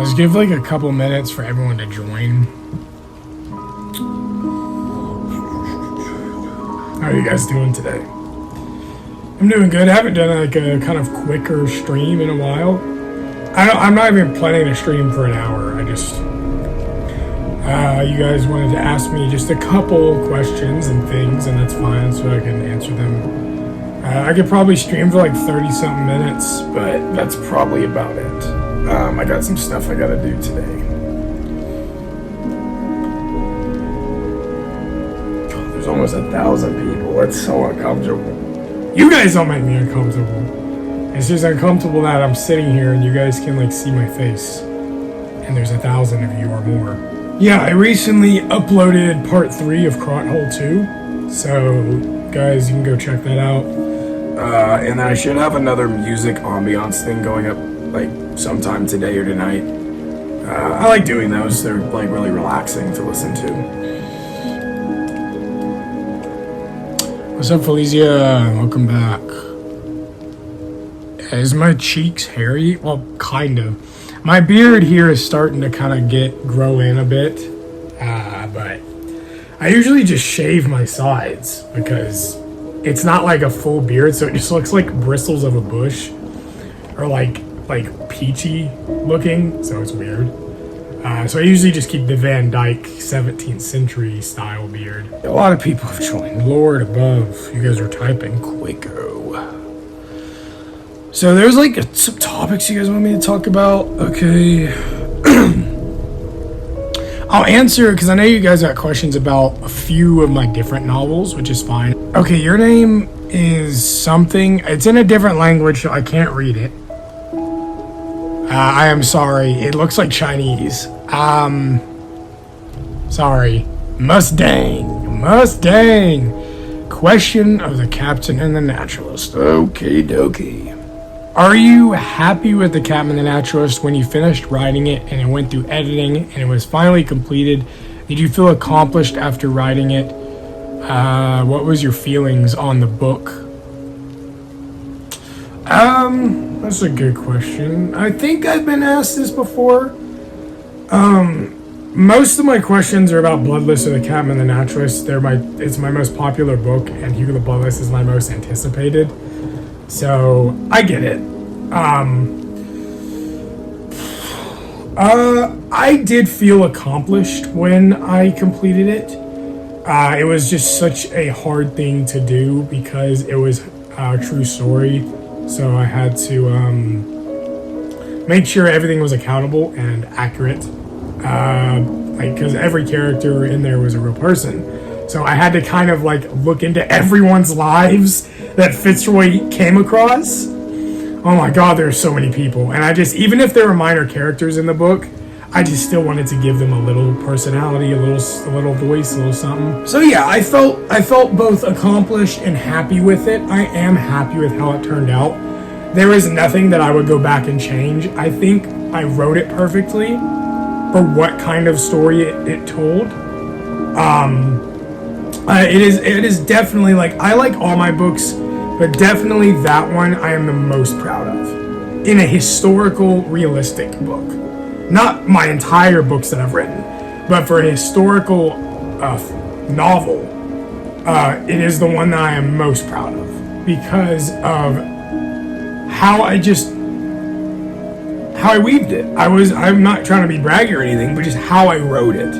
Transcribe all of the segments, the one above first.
Let's give like a couple minutes for everyone to join. How are you guys doing today? I'm doing good. I haven't done like a kind of quicker stream in a while. I'm not even planning to stream for an hour. I just, you guys wanted to ask me just a couple questions and things, and that's fine, so I can answer them. I could probably stream for like 30-something minutes, but that's probably about it. I got some stuff I gotta do today. There's almost 1,000 people. It's so uncomfortable. You guys don't make me uncomfortable. It's just uncomfortable that I'm sitting here and you guys can like see my face. And there's 1,000 of you or more. Yeah, I recently uploaded part 3 of Crothole 2. So, guys, you can go check that out. And I should have another music ambiance thing going up like sometime today or tonight. I like doing those. They're like really relaxing to listen to. What's up, Felicia? Welcome back. Is my cheeks hairy? Well, kind of. My beard here is starting to kind of grow in a bit. But I usually just shave my sides because it's not like a full beard, so it just looks like bristles of a bush. Or like peachy looking, so it's weird. So I usually just keep the Van Dyke 17th century style beard. A lot of people have joined. Lord above, you guys are typing quicker. So there's like some topics you guys want me to talk about. Okay. I'll answer because I know you guys got questions about a few of my different novels, which is fine. Okay, your name is something. It's in a different language, so I can't read it. I am sorry. It looks like Chinese. Sorry. Mustang. Question of the Captain and the Naturalist. Okie dokie. Are you happy with the Captain and the Naturalist when you finished writing it and it went through editing and it was finally completed? Did you feel accomplished after writing it? What was your feelings on the book? That's a good question. I think I've been asked this before. Most of my questions are about Bloodless or the Captain and the Naturalist. It's my most popular book, and Hugo the BloodLess is my most anticipated. So I get it. I did feel accomplished when I completed it. It was just such a hard thing to do because it was a true story. So I had to make sure everything was accountable and accurate. Because every character in there was a real person. So I had to kind of like look into everyone's lives that Fitzroy came across. Oh my god, there's so many people. And I just, even if there were minor characters in the book, I just still wanted to give them a little personality, a little voice, a little something. So yeah, I felt both accomplished and happy with it. I am happy with how it turned out. There is nothing that I would go back and change. I think I wrote it perfectly for what kind of story it told. It is definitely like, I like all my books, but definitely that one I am the most proud of. In a historical, realistic book. Not my entire books that I've written, but for a historical novel, it is the one that I am most proud of because of how I weaved it. I'm not trying to be braggy or anything, but just how I wrote it.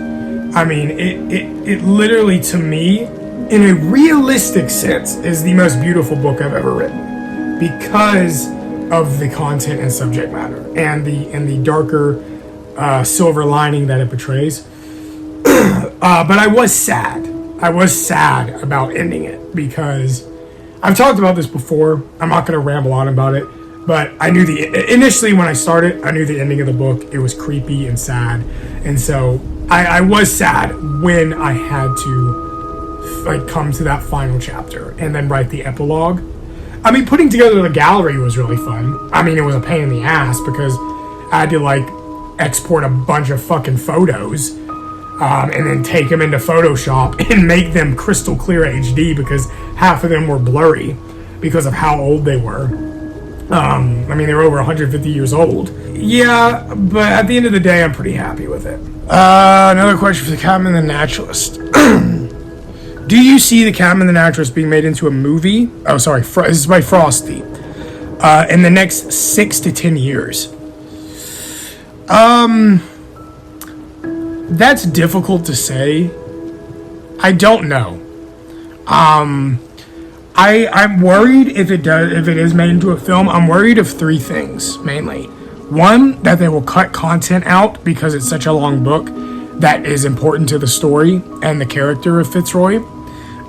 I mean, it literally, to me, in a realistic sense, is the most beautiful book I've ever written because of the content and subject matter and the darker silver lining that it portrays. But I was sad. I was sad about ending it because I've talked about this before. I'm not going to ramble on about it, but I knew initially when I started, I knew the ending of the book. It was creepy and sad, and so I was sad when I had to like come to that final chapter and then write the epilogue. I mean, putting together the gallery was really fun. I mean, it was a pain in the ass because I had to like export a bunch of fucking photos and then take them into Photoshop and make them crystal clear HD because half of them were blurry because of how old they were. I mean, they were over 150 years old. Yeah, but at the end of the day, I'm pretty happy with it. Another question for the Captain and the Naturalist. Do you see the Captain and the Naturalist being made into a movie? Oh, sorry, this is by Frosty. In the next 6 to 10 years. That's difficult to say. I don't know. I'm worried if it is made into a film. I'm worried of 3 things mainly. One, that they will cut content out because it's such a long book that is important to the story and the character of Fitzroy.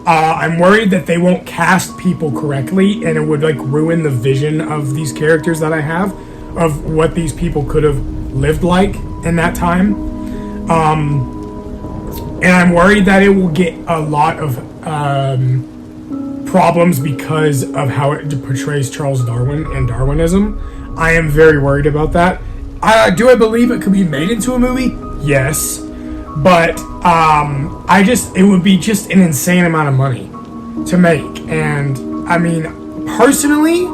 I'm worried that they won't cast people correctly, and it would like ruin the vision of these characters that I have, of what these people could have lived like in that time. And I'm worried that it will get a lot of problems because of how it portrays Charles Darwin and Darwinism. I am very worried about that. Do I believe it could be made into a movie? Yes. But it would be just an insane amount of money to make. And I mean, personally,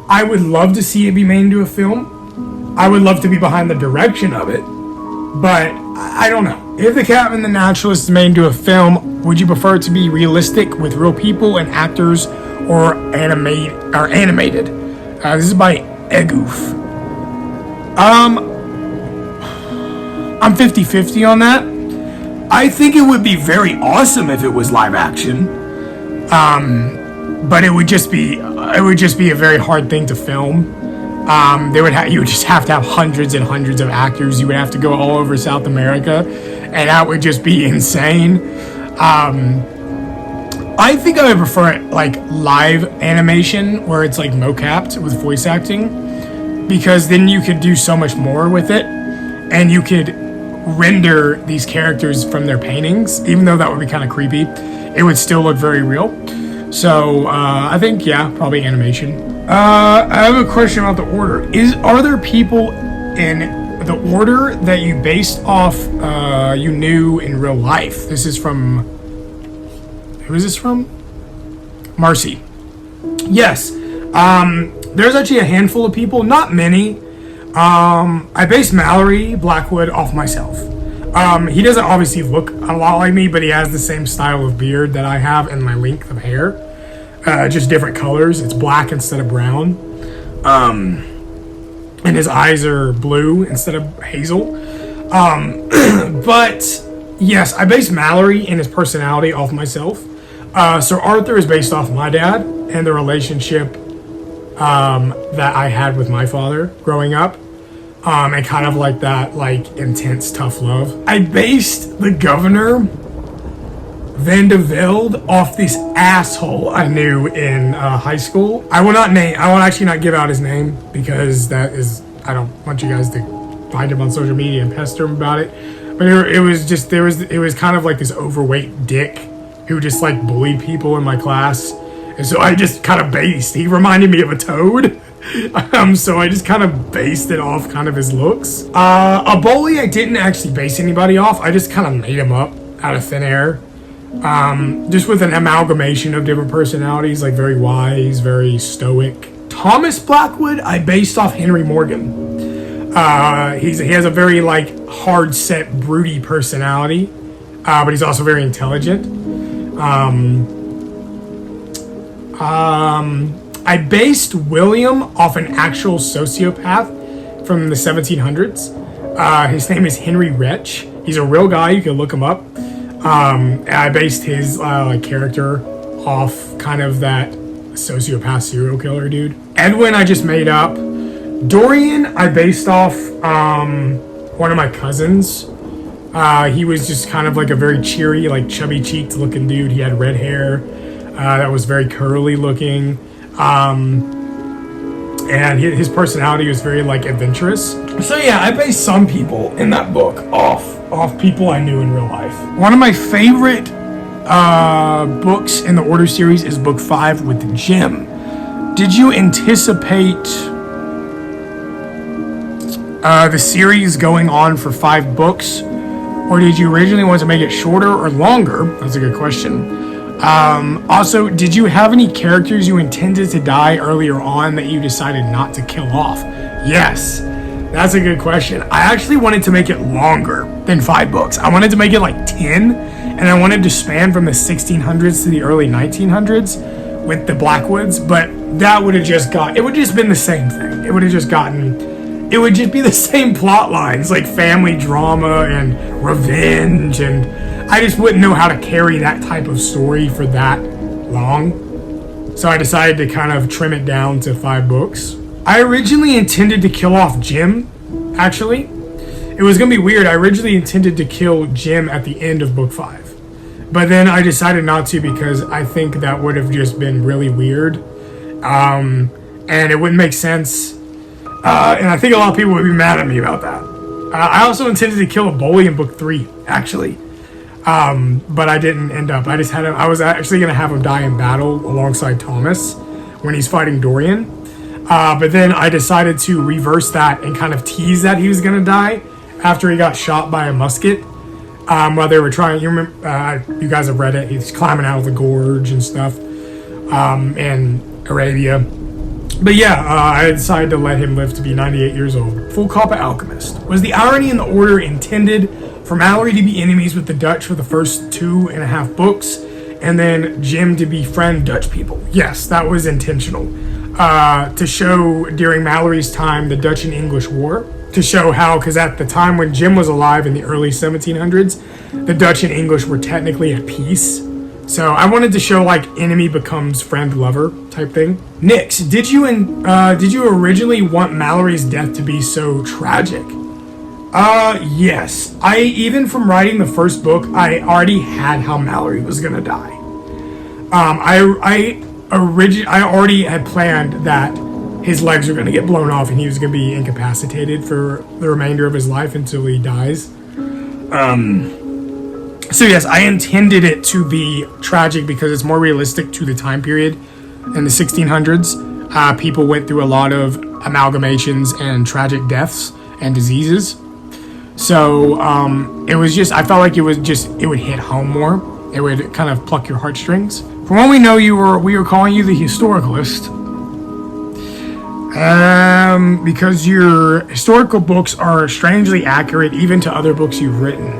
I would love to see it be made into a film. I would love to be behind the direction of it. But I don't know. If the Captain and the Naturalist is made into a film, would you prefer it to be realistic with real people and actors, or animated? This is by Egoof. I'm 50-50 on that. I think it would be very awesome if it was live action. But it would just be a very hard thing to film. You would just have to have hundreds and hundreds of actors. You would have to go all over South America, and that would just be insane. I think I would prefer it like live animation, where it's like mocapped with voice acting, because then you could do so much more with it, and you could render these characters from their paintings. Even though that would be kind of creepy, it would still look very real. So I think, yeah, probably animation. I have a question about the order. Are there people in the order that you based off you knew in real life? This is from... Who is this from? Marcy. Yes. There's actually a handful of people, not many. I based Mallory Blackwood off myself. He doesn't obviously look a lot like me, but he has the same style of beard that I have and my length of hair. Just different colors. It's black instead of brown. And his eyes are blue instead of hazel. But yes, I based Mallory and his personality off myself. So Arthur is based off my dad and the relationship that I had with my father growing up. And kind of like that, like, intense, tough love. I based the governor, Van de Velde, off this asshole I knew in high school. I will actually not give out his name, because I don't want you guys to find him on social media and pester him about it. But it was kind of like this overweight dick who just like bullied people in my class. And so I just kind of he reminded me of a toad. So I just kind of based it off kind of his looks. A bully, I didn't actually base anybody off. I just kind of made him up out of thin air. Just with an amalgamation of different personalities, like very wise, very stoic. Thomas Blackwood, I based off Henry Morgan. He has a very like hard set, broody personality, but he's also very intelligent. I based William off an actual sociopath from the 1700s. His name is Henry Wretch. He's a real guy. You can look him up. And I based his character off kind of that sociopath serial killer dude. Edwin, I just made up. Dorian, I based off one of my cousins. He was just kind of like a very cheery, like chubby-cheeked looking dude. He had red hair that was very curly looking. And his personality was very like adventurous. So yeah, I based some people in that book off people I knew in real life. One of my favorite books in the Order series is book 5 with Jim. Did you anticipate the series going on for 5 books, or did you originally want to make it shorter or longer? That's a good question. Also, did you have any characters you intended to die earlier on that you decided not to kill off? Yes, that's a good question. I actually wanted to make it longer than 5 books. I wanted to make it like 10, and I wanted to span from the 1600s to the early 1900s with the Blackwoods, but that would have just been the same thing. It would just be the same plot lines, like family drama and revenge, and I just wouldn't know how to carry that type of story for that long. So I decided to kind of trim it down to 5 books. I originally intended to kill off Jim, actually. It was going to be weird. I originally intended to kill Jim at the end of book 5. But then I decided not to because I think that would have just been really weird. And it wouldn't make sense. And I think a lot of people would be mad at me about that. I also intended to kill a bully in book 3, actually. But I didn't end up. I was actually going to have him die in battle alongside Thomas when he's fighting Dorian. But then I decided to reverse that and kind of tease that he was going to die after he got shot by a musket. While they were trying, you guys have read it, he's climbing out of the gorge and stuff, in Arabia. But yeah, I decided to let him live to be 98 years old. Full Coppa Alchemist. Was the irony in the order intended for Mallory to be enemies with the Dutch for the first 2.5 books, and then Jim to befriend Dutch people? Yes, that was intentional. To show during Mallory's time the Dutch and English War, to show how, because at the time when Jim was alive in the early 1700s, the Dutch and English were technically at peace. So I wanted to show like enemy becomes friend lover type thing. Nix, did you originally want Mallory's death to be so tragic? Yes. Even from writing the first book, I already had how Mallory was gonna die. I already had planned that his legs are going to get blown off and he was going to be incapacitated for the remainder of his life until he dies. So yes, I intended it to be tragic because it's more realistic to the time period. In the 1600s, people went through a lot of amalgamations and tragic deaths and diseases. So it was just, I felt like it would hit home more. It would kind of pluck your heartstrings. From what we know, we were calling you the historicalist. Because your historical books are strangely accurate even to other books you've written.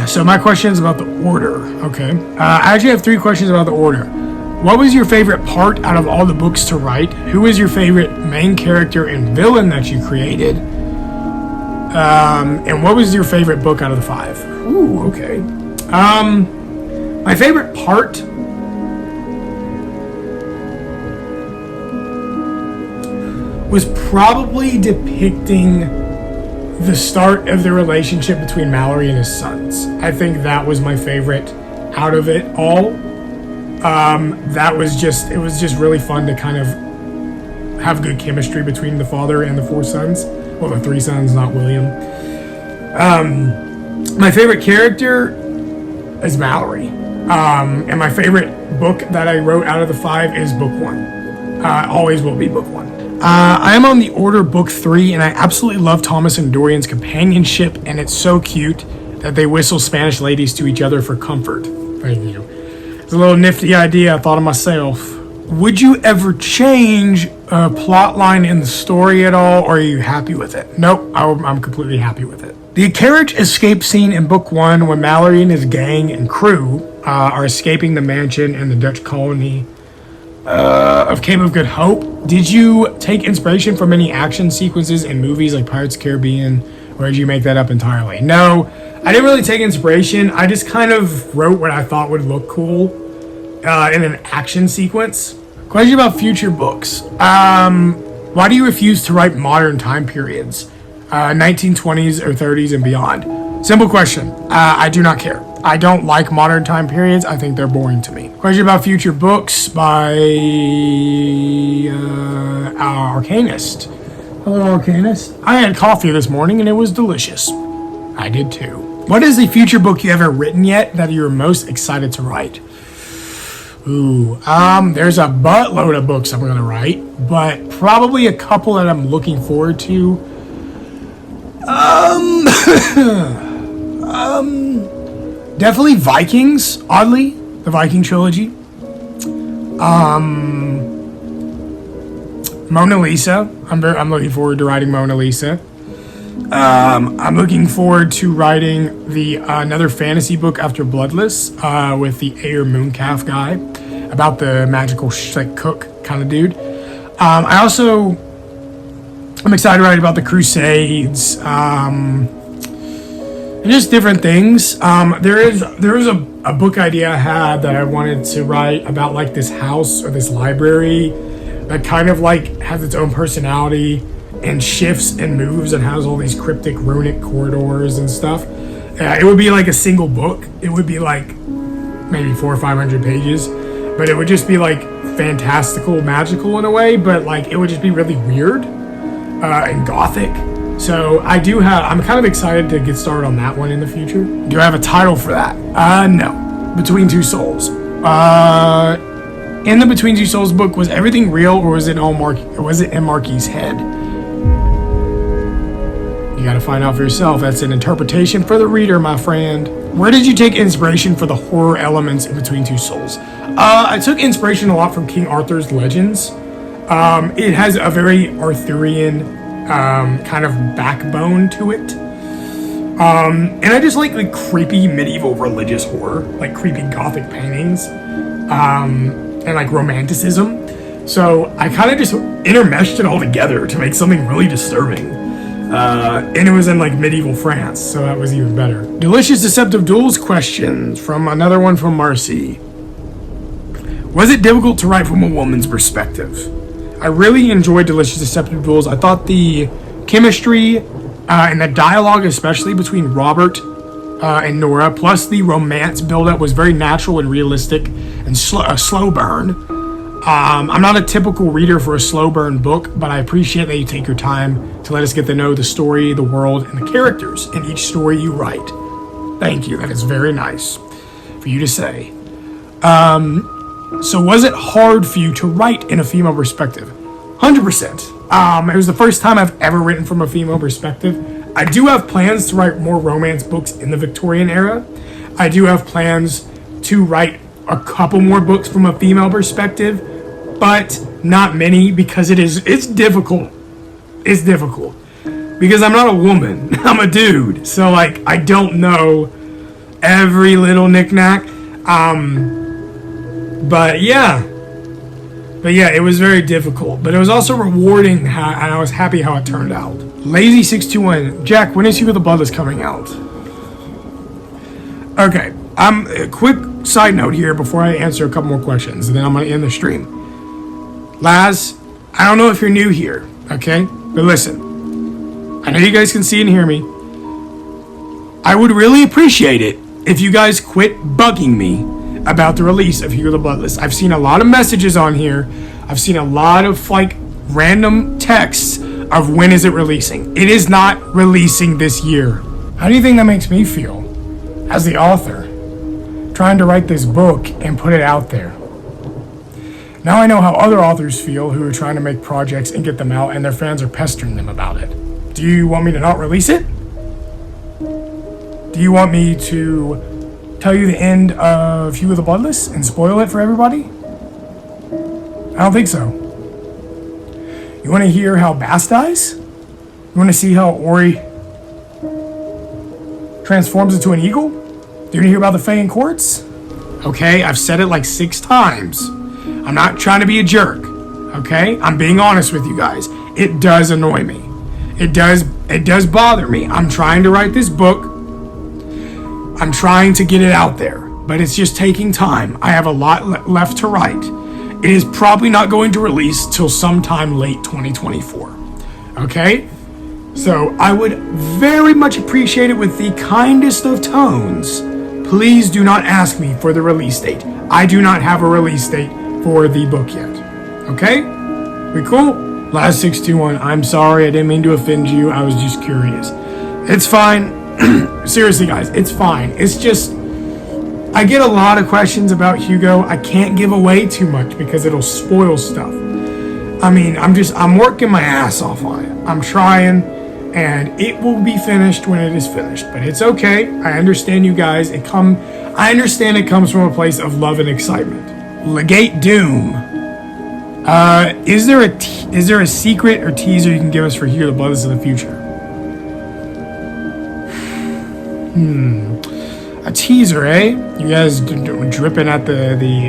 So my question is about the order. Okay. I actually have 3 questions about the order. What was your favorite part out of all the books to write? Who is your favorite main character and villain that you created? And what was your favorite book out of the 5? Ooh, okay. My favorite part was probably depicting the start of the relationship between Mallory and his sons. I think that was my favorite out of it all. It was just really fun to kind of have good chemistry between the father and the 4 sons. Well, the 3 sons, not William. My favorite character is Mallory. And my favorite book that I wrote out of the 5 is book 1. Always will be book 1. I am on the order book 3, and I absolutely love Thomas and Dorian's companionship, and it's so cute that they whistle Spanish ladies to each other for comfort. Thank you. It's a little nifty idea I thought of myself. Would you ever change a plot line in the story at all, or are you happy with it? Nope, I'm completely happy with it. The carriage escape scene in book 1 when Mallory and his gang and crew are escaping the mansion in the Dutch colony of Cape of Good Hope. Did you take inspiration from any action sequences in movies like Pirates of the Caribbean, or did you make that up entirely? No, I didn't really take inspiration. I just kind of wrote what I thought would look cool in an action sequence. Question about future books. Why do you refuse to write modern time periods? 1920s or 30s and beyond? Simple question. I do not care. I don't like modern time periods. I think they're boring to me. Question about future books by Arcanist. Hello, Arcanist. I had coffee this morning and it was delicious. I did too. What is the future book you haven't written yet that you're most excited to write? Ooh, there's a buttload of books I'm gonna write, but probably a couple that I'm looking forward to. Definitely Vikings, oddly, the Viking trilogy. Mona Lisa. I'm looking forward to writing Mona Lisa. I'm looking forward to writing the another fantasy book after Bloodless with the Ayer Mooncalf guy about the magical cook kind of dude. I'm excited to write about the Crusades and just different things. There is a book idea I had that I wanted to write about like this house or this library that kind of like has its own personality and shifts and moves and has all these cryptic runic corridors and stuff. It would be like a single book. It would be like maybe 400 or 500 pages, but it would just be like fantastical, magical in a way, but like it would just be really weird and gothic. So I'm kind of excited to get started on that one in the future. Do I have a title for that? No. Between Two Souls. In the Between Two Souls book, was everything real, or was it all in Marky's head? You gotta find out for yourself. That's an interpretation for the reader, my friend. Where did you take inspiration for the horror elements in Between Two Souls? I took inspiration a lot from King Arthur's Legends. It has a very Arthurian kind of backbone to it. And I just like creepy medieval religious horror, like creepy gothic paintings, and like romanticism. So I kind of just intermeshed it all together to make something really disturbing. And it was in like medieval France, so that was even better. Delicious Deceptive Duels questions from another one from Marcy. Was it difficult to write from a woman's perspective? I really enjoyed Delicious Deceptive Duels. I thought the chemistry and the dialogue, especially between Robert and Nora, plus the romance buildup, was very natural and realistic and a slow burn. I'm not a typical reader for a slow burn book, but I appreciate that you take your time to let us get to know the story, the world, and the characters in each story you write. Thank you. That is very nice for you to say. So was it hard for you to write in a female perspective? 100%. It was the first time I've ever written from a female perspective. I do have plans to write more romance books in the Victorian era. I do have plans to write a couple more books from a female perspective, but not many, because it's difficult. It's difficult because I'm not a woman. I'm a dude, so like I don't know every little knick-knack. But yeah, it was very difficult, but it was also rewarding, and I was happy how it turned out. Lazy621, Jack, when is Hugo the BloodLess coming out? Okay, a quick side note here before I answer a couple more questions, and then I'm going to end the stream. Laz, I don't know if you're new here, okay? But listen, I know you guys can see and hear me. I would really appreciate it if you guys quit bugging me about the release of Hugo the BloodLess. I've seen a lot of messages on here. I've seen a lot of like random texts of when is it releasing. It is not releasing this year. How do you think that makes me feel as the author trying to write this book and put it out there? Now I know how other authors feel who are trying to make projects and get them out and their fans are pestering them about it. Do you want me to not release it? Do you want me to tell you the end of Hugo the BloodLess and spoil it for everybody? I don't think so. You want to hear how Bass dies? You want to see how Ori transforms into an eagle? Do you want to hear about the Fae in Courts? Okay, I've said it like 6 times. I'm not trying to be a jerk, okay? I'm being honest with you guys. It does annoy me. It does bother me. I'm trying to write this book. I'm trying to get it out there, but it's just taking time. I have a lot left to write. It is probably not going to release till sometime late 2024, okay? So I would very much appreciate it with the kindest of tones. Please do not ask me for the release date. I do not have a release date for the book yet, okay? We cool? Last 621, I'm sorry, I didn't mean to offend you. I was just curious. It's fine. Seriously, guys, it's fine. It's just, I get a lot of questions about Hugo. I can't give away too much because it'll spoil stuff. I mean, I'm working my ass off on it. I'm trying, and it will be finished when it is finished. But it's okay. I understand you guys. I understand it comes from a place of love and excitement. Legate Doom. Is there a secret or teaser you can give us for Hugo the BloodLess in the future? A teaser, eh? You guys dripping at the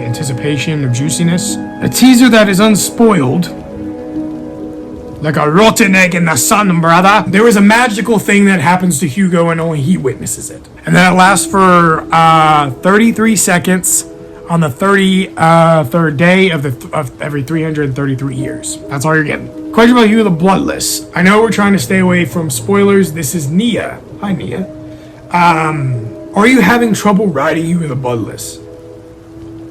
anticipation of juiciness? A teaser that is unspoiled. Like a rotten egg in the sun, brother. There is a magical thing that happens to Hugo and only he witnesses it. And then it lasts for 33 seconds on the 33rd day of every 333 years. That's all you're getting. Question about Hugo the BloodLess. I know we're trying to stay away from spoilers. This is Nia. Hi, Nia. Are you having trouble writing Hugo the BloodLess?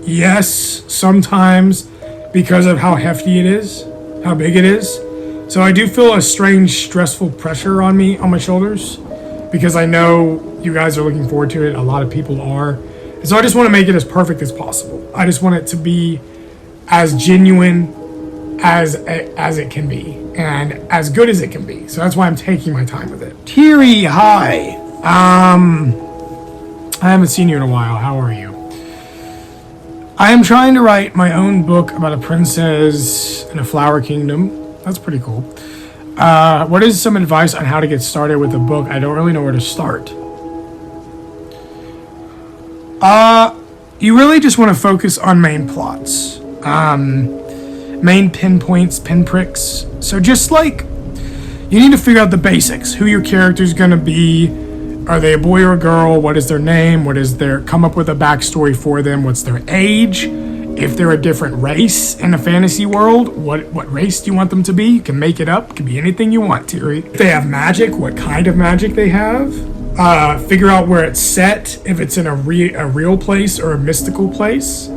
Yes, sometimes, because of how hefty it is, how big it is. So I do feel a strange, stressful pressure on my shoulders, because I know you guys are looking forward to it. A lot of people are. And so I just want to make it as perfect as possible. I just want it to be as genuine as it can be, and as good as it can be. So that's why I'm taking my time with it. Teary, hi. I haven't seen you in a while. How are you? I am trying to write my own book about a princess in a flower kingdom. That's pretty cool. What is some advice on how to get started with a book? I don't really know where to start. You really just want to focus on main plots. Main pinpoints, pinpricks. So just like, you need to figure out the basics. Who your character's going to be. Are they a boy or a girl? What is their name? Come up with a backstory for them. What's their age? If they're a different race in a fantasy world, what race do you want them to be? You can make it up. It can be anything you want, Terry. If they have magic, what kind of magic they have. Figure out where it's set, if it's in a real place or a mystical place.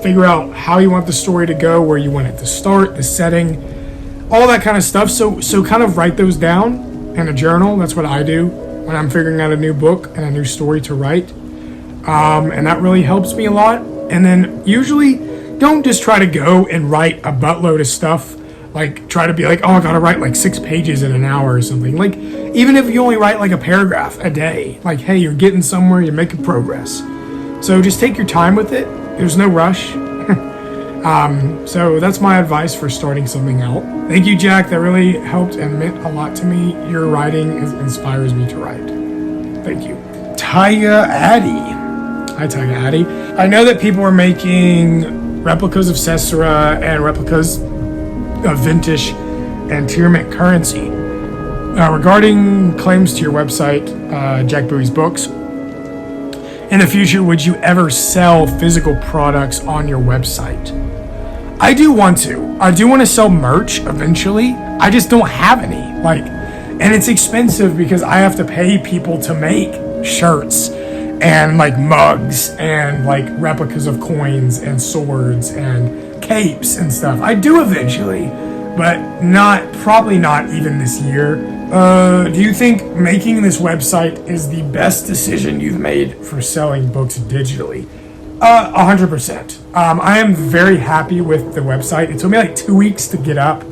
Figure out how you want the story to go, where you want it to start, the setting, all that kind of stuff. So kind of write those down in a journal. That's what I do when I'm figuring out a new book and a new story to write. And that really helps me a lot. And then usually don't just try to go and write a buttload of stuff. Like try to be like, oh, I gotta write like 6 pages in an hour or something. Like even if you only write like a paragraph a day, like, hey, you're getting somewhere, you're making progress. So just take your time with it. There's no rush. So that's my advice for starting something out. Thank you, Jack. That really helped and meant a lot to me. Your writing inspires me to write. Thank you. Taya Addy. Hi, Taya Addy. I know that people are making replicas of Cesara and replicas of vintage and Tyrmit currency. Regarding claims to your website, Jack Buie's books, in the future, would you ever sell physical products on your website? I do want to. I do want to sell merch eventually. I just don't have any. And it's expensive because I have to pay people to make shirts and mugs and replicas of coins and swords and capes and stuff. I do eventually, but probably not even this year. Do you think making this website is the best decision you've made for selling books digitally? 100%. I am very happy with the website. It took me 2 weeks to get up,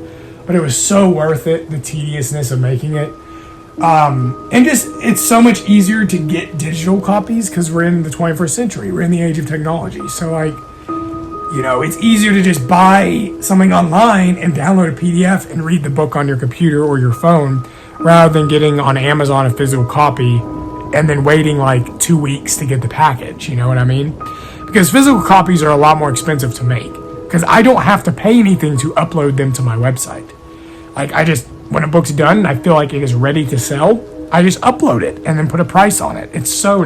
but it was so worth it, the tediousness of making it. And just, it's so much easier to get digital copies because we're in the 21st century. We're in the age of technology. So it's easier to just buy something online and download a PDF and read the book on your computer or your phone rather than getting on Amazon a physical copy and then waiting 2 weeks to get the package. You know what I mean? Because physical copies are a lot more expensive to make because I don't have to pay anything to upload them to my website. When a book's done and I feel like it is ready to sell, I just upload it and then put a price on it. It's so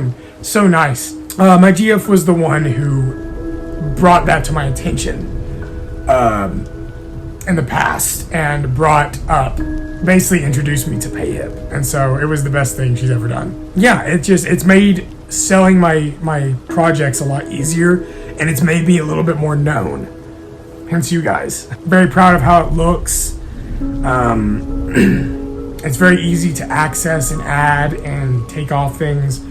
nice. My GF was the one who brought that to my attention in the past and basically introduced me to PayHip. And so it was the best thing she's ever done. Yeah, it's made selling my projects a lot easier, and it's made me a little bit more known. Hence you guys. Very proud of how it looks. It's very easy to access and add and take off things.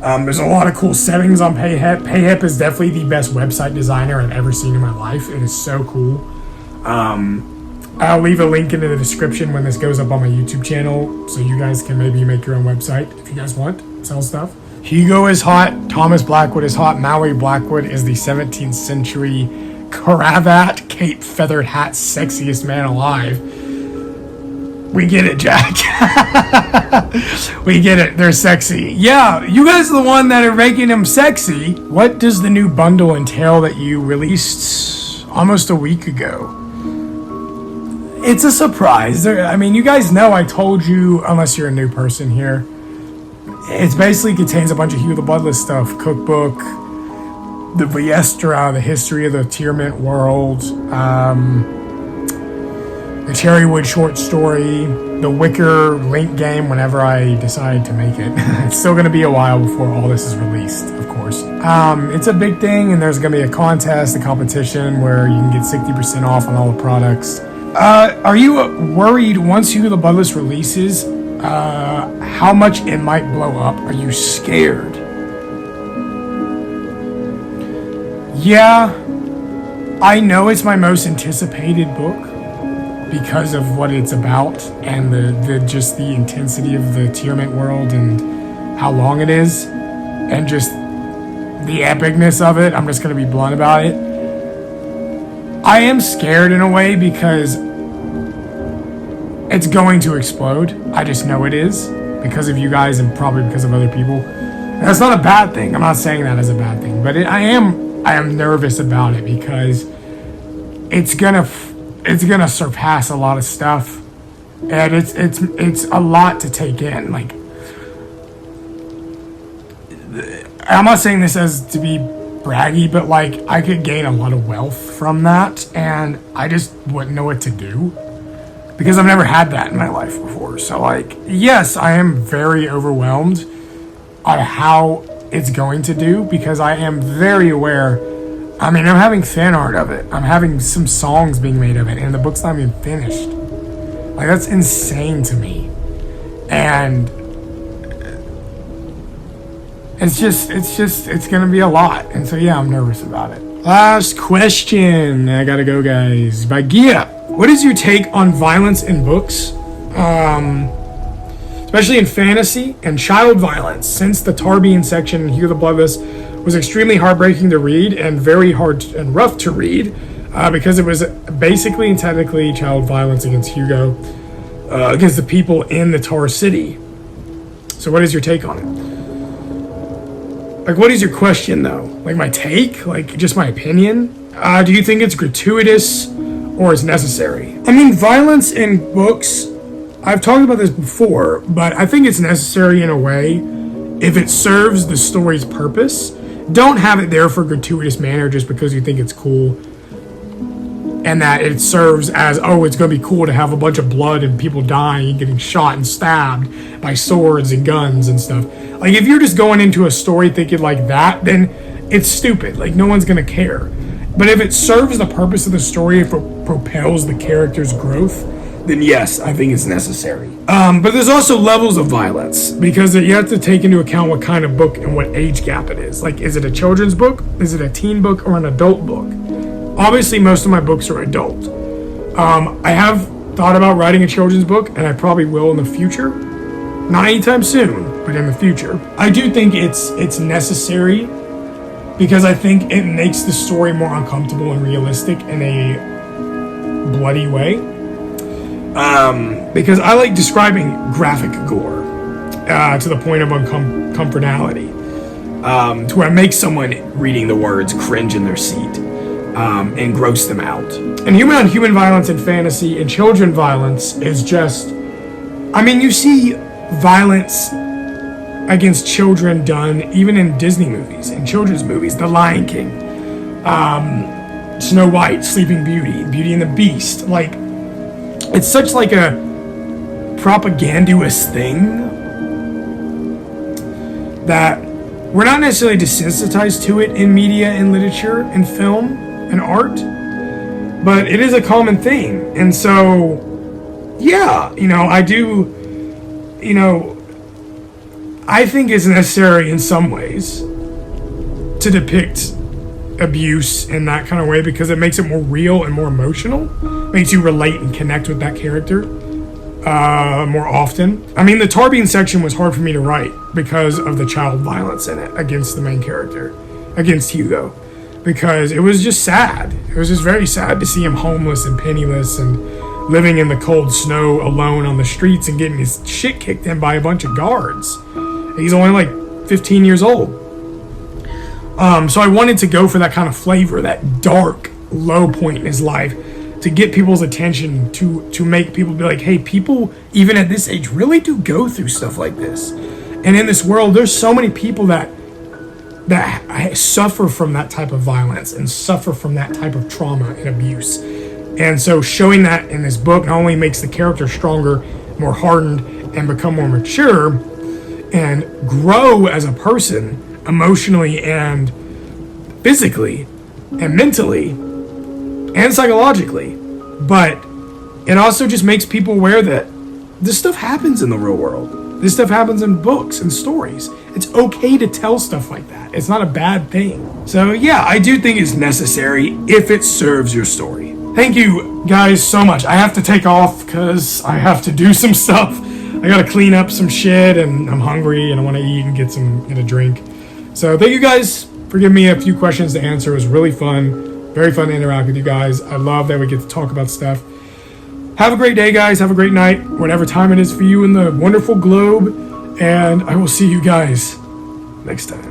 There's a lot of cool settings on PayHip. PayHip is definitely the best website designer I've ever seen in my life. It is so cool. I'll leave a link in the description when this goes up on my YouTube channel, so you guys can maybe make your own website if you guys want, sell stuff. Hugo is hot. Thomas Blackwood is hot. Maui Blackwood is the 17th century cravat, cape, feathered hat, sexiest man alive. We get it, Jack. We get it. They're sexy. Yeah, you guys are the one that are making them sexy. What does the new bundle entail that you released almost a week ago? It's a surprise. You guys know I told you, unless you're a new person here, it basically contains a bunch of Hugo the BloodLess stuff. Cookbook, the Viestra, the history of the Tyrmit world, the Cherrywood short story, the Wicker Link game whenever I decide to make it. It's still going to be a while before all this is released, of course. It's a big thing, and there's going to be a contest, a competition where you can get 60% off on all the products. Are you worried once Hugo the BloodLess releases how much it might blow up? Are you scared? Yeah, I know it's my most anticipated book because of what it's about and the intensity of the Tiermint world and how long it is and just the epicness of it. I'm just going to be blunt about it. I am scared in a way because it's going to explode. I just know it is because of you guys and probably because of other people. That's not a bad thing. I'm not saying that as a bad thing, but I am nervous about it because it's gonna surpass a lot of stuff, and it's a lot to take in. Like, I'm not saying this as to be braggy, but like I could gain a lot of wealth from that, and I just wouldn't know what to do because I've never had that in my life before. So like, yes, I am very overwhelmed on how it's going to do because I am very aware. I mean, I'm having fan art of it. I'm having some songs being made of it, and the book's not even finished. Like, that's insane to me. And it's gonna be a lot. And so, yeah, I'm nervous about it. Last question. I gotta go, guys. By Gia. What is your take on violence in books? Especially in fantasy and child violence, since the Tarbean section in Hugo the BloodLess was extremely heartbreaking to read and very hard and rough to read because it was basically and technically child violence against Hugo, against the people in the Tar City. So what is your take on it? Like, what is your question, though? Like, my take? Like, just my opinion? Do you think it's gratuitous or it's necessary? I mean, violence in books, I've talked about this before, but I think it's necessary in a way if it serves the story's purpose. Don't have it there for gratuitous manner just because you think it's cool and that it serves as, oh, it's going to be cool to have a bunch of blood and people dying and getting shot and stabbed by swords and guns and stuff. Like, if you're just going into a story thinking like that, then it's stupid. Like, no one's going to care. But if it serves the purpose of the story, if it propels the character's growth, then yes, I think it's necessary. But there's also levels of violence because you have to take into account what kind of book and what age gap it is. Like, is it a children's book? Is it a teen book or an adult book? Obviously, most of my books are adult. I have thought about writing a children's book, and I probably will in the future. Not anytime soon, but in the future. I do think it's necessary because I think it makes the story more uncomfortable and realistic in a bloody way. Because I like describing graphic gore to the point of uncomfortability, to where it makes someone reading the words cringe in their seat and gross them out. And human violence in fantasy and children violence is just, I mean, you see violence against children done even in Disney movies, in children's movies, The Lion King, Snow White, Sleeping Beauty, Beauty and the Beast. Like, it's such like a propagandous thing that we're not necessarily desensitized to it in media and literature and film and art, but it is a common thing. And so, yeah, I think it's necessary in some ways to depict abuse in that kind of way because it makes it more real and more emotional, makes you relate and connect with that character more often. I mean, the Tarbean section was hard for me to write because of the child violence in it against the main character, against Hugo, because it was just sad. It was just very sad to see him homeless and penniless and living in the cold snow alone on the streets and getting his shit kicked in by a bunch of guards. He's only like 15 years old. So I wanted to go for that kind of flavor, that dark, low point in his life, to get people's attention, to make people be like, hey, people, even at this age, really do go through stuff like this. And in this world, there's so many people that suffer from that type of violence and suffer from that type of trauma and abuse. And so showing that in this book not only makes the character stronger, more hardened, and become more mature, and grow as a person emotionally and physically and mentally and psychologically. But it also just makes people aware that this stuff happens in the real world. This stuff happens in books and stories. It's okay to tell stuff like that. It's not a bad thing. So yeah, I do think it's necessary if it serves your story. Thank you guys so much. I have to take off because I have to do some stuff. I gotta clean up some shit, and I'm hungry and I want to eat and get a drink. So thank you guys for giving me a few questions to answer. It was really fun. Very fun to interact with you guys. I love that we get to talk about stuff. Have a great day, guys. Have a great night, whatever time it is for you in the wonderful globe. And I will see you guys next time.